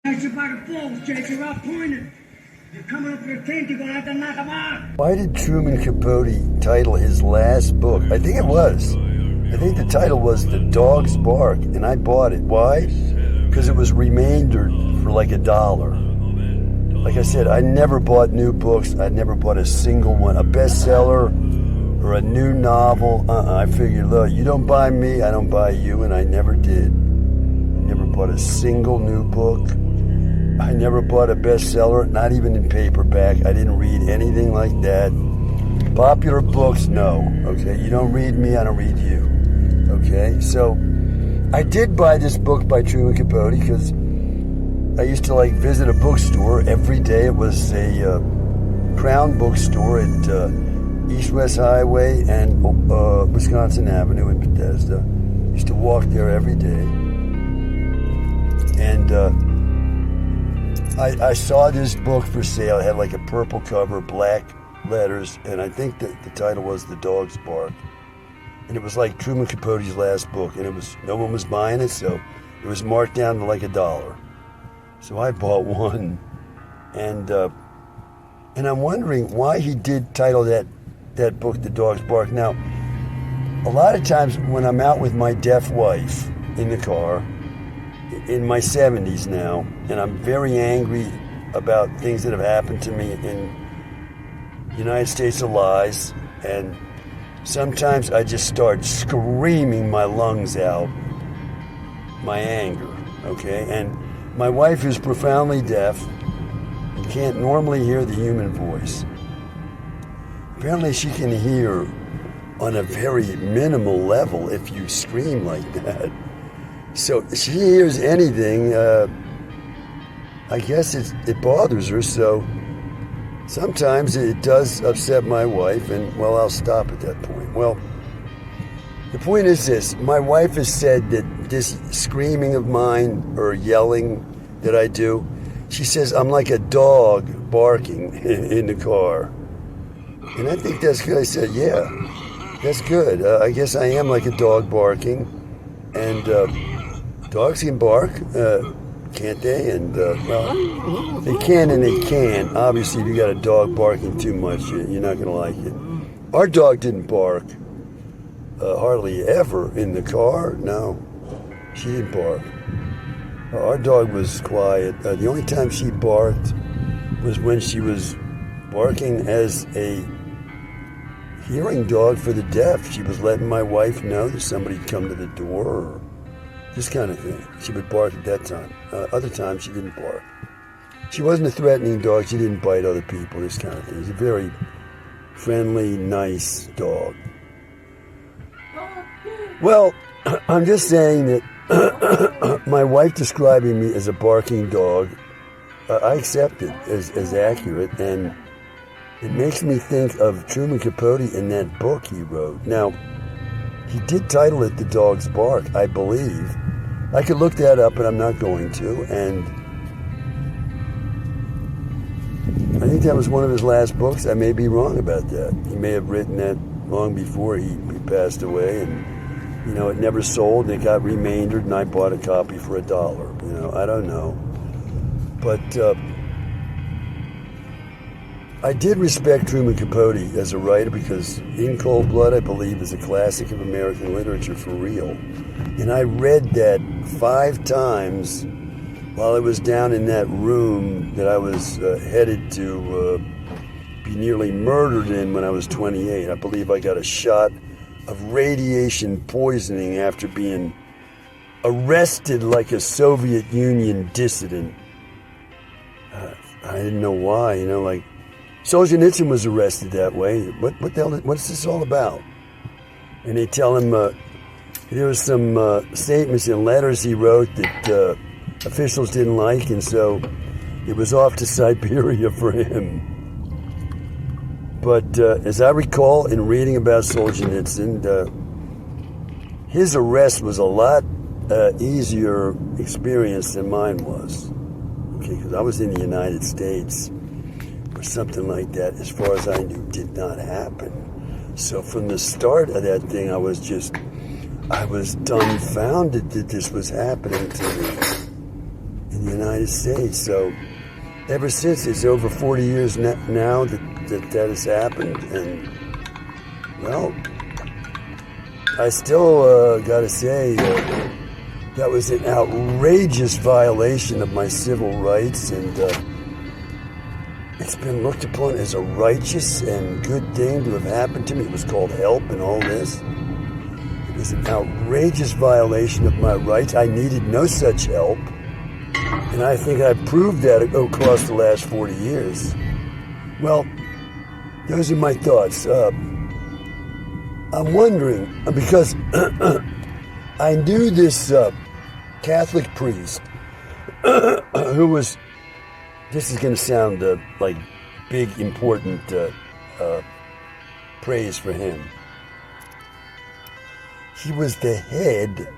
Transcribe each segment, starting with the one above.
You by the balls, Jake. You're out pointed. You're coming up your team. You're going to have to knock them out. Why did Truman Capote title his last book? I think it was. I think the title was The Dog's Bark, and I bought it. Why? Because it was remaindered for like $1. Like I said, I never bought new books. I never bought a single one. A bestseller or a new novel. I figured, look, you don't buy me, I don't buy you, and I never did. I never bought a single new book. I never bought a bestseller, not even in paperback. I didn't read anything like that. Popular books, no. Okay, you don't read me, I don't read you. Okay, so I did buy this book by Truman Capote because I used to visit a bookstore every day. It was a Crown bookstore at East West Highway and Wisconsin Avenue in Bethesda. Used to walk there every day. And I saw this book for sale. It had a purple cover, black letters, and I think that the title was The Dog's Bark. And it was like Truman Capote's last book, and no one was buying it, so it was marked down to $1. So I bought one, and I'm wondering why he did title that book The Dog's Bark. Now, a lot of times when I'm out with my deaf wife in the car, in my 70s now, and I'm very angry about things that have happened to me in the United States of Lies, and sometimes I just start screaming my lungs out, my anger, okay? And my wife is profoundly deaf and can't normally hear the human voice. Apparently she can hear on a very minimal level if you scream like that. So she hears anything, I guess it bothers her, so sometimes it does upset my wife, and, well, I'll stop at that point. Well, the point is this. My wife has said that this screaming of mine or yelling that I do, she says I'm like a dog barking in the car. And I think that's good. I said, yeah, that's good. I guess I am like a dog barking. And dogs can bark, can't they? And, well, they can and they can't. Obviously, if you got a dog barking too much, you're not going to like it. Our dog didn't bark hardly ever in the car. No, she didn't bark. Our dog was quiet. The only time she barked was when she was barking as a hearing dog for the deaf. She was letting my wife know that somebody'd come to the door, or this kind of thing. She would bark at that time. Other times she didn't bark. She wasn't a threatening dog. She didn't bite other people, this kind of thing. She's a very friendly, nice dog. Well, I'm just saying that my wife describing me as a barking dog, I accept it as accurate, and it makes me think of Truman Capote in that book he wrote. Now, he did title it The Dog's Bark, I believe. I could look that up, but I'm not going to, and I think that was one of his last books. I may be wrong about that. He may have written that long before he passed away, and it never sold, and it got remaindered, and I bought a copy for $1. I don't know. But I did respect Truman Capote as a writer because In Cold Blood, I believe, is a classic of American literature for real. And I read that 5 times while I was down in that room that I was headed to be nearly murdered in when I was 28. I believe I got a shot of radiation poisoning after being arrested like a Soviet Union dissident. I didn't know why, Solzhenitsyn was arrested that way. What the hell? What's this all about? And they tell him there was some statements and letters he wrote that officials didn't like, and so it was off to Siberia for him. But as I recall in reading about Solzhenitsyn, his arrest was a lot easier experience than mine was. Okay, because I was in the United States, or something like that, as far as I knew, did not happen. So from the start of that thing, I was dumbfounded that this was happening to me in the United States. So ever since, it's over 40 years now that has happened. And, well, I still got to say that was an outrageous violation of my civil rights, and it's been looked upon as a righteous and good thing to have happened to me. It was called help and all this. It was an outrageous violation of my rights. I needed no such help, and I think I've proved that across the last 40 years. Well, those are my thoughts. I'm wondering, because I knew this Catholic priest who was, this is going to sound like big, important praise for him. He was the head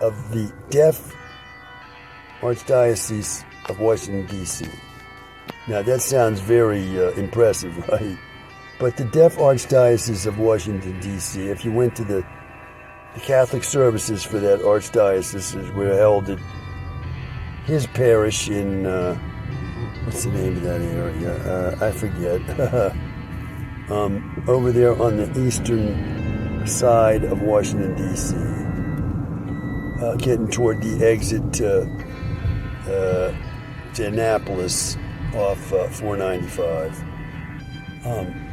of the Deaf Archdiocese of Washington, D.C. Now, that sounds very impressive, right? But the Deaf Archdiocese of Washington, D.C., if you went to the Catholic services for that archdiocese, were held at his parish in, what's the name of that area? I forget. Over there on the eastern side of Washington, D.C., getting toward the exit to Annapolis off 495.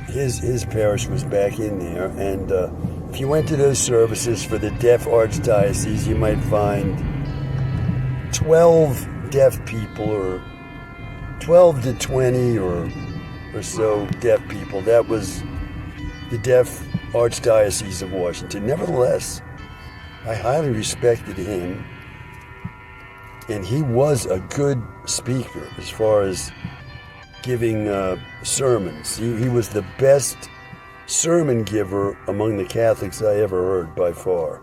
His parish was back in there, and if you went to those services for the Deaf Archdiocese, you might find 12 deaf people, or 12 to 20 or so deaf people. That was the Deaf Archdiocese of Washington. Nevertheless, I highly respected him, and he was a good speaker as far as giving sermons. He was the best sermon giver among the Catholics I ever heard, by far.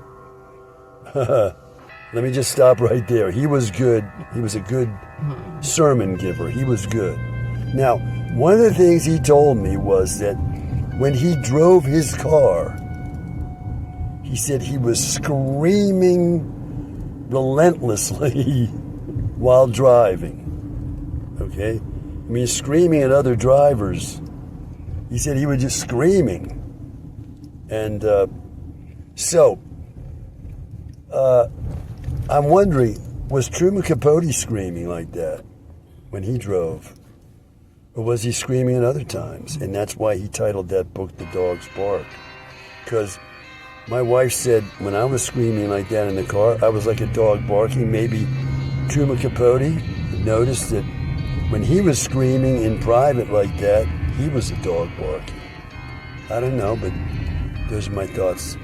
Let me just stop right there. He was good. He was a good sermon giver. He was good. Now, one of the things he told me was that when he drove his car, he said he was screaming relentlessly while driving. Okay? I mean, screaming at other drivers. He said he was just screaming. And I'm wondering, was Truman Capote screaming like that when he drove? Or was he screaming at other times? And that's why he titled that book The Dog's Bark. Because my wife said when I was screaming like that in the car, I was like a dog barking. Maybe Truman Capote noticed that when he was screaming in private like that, he was a dog barking. I don't know, but those are my thoughts.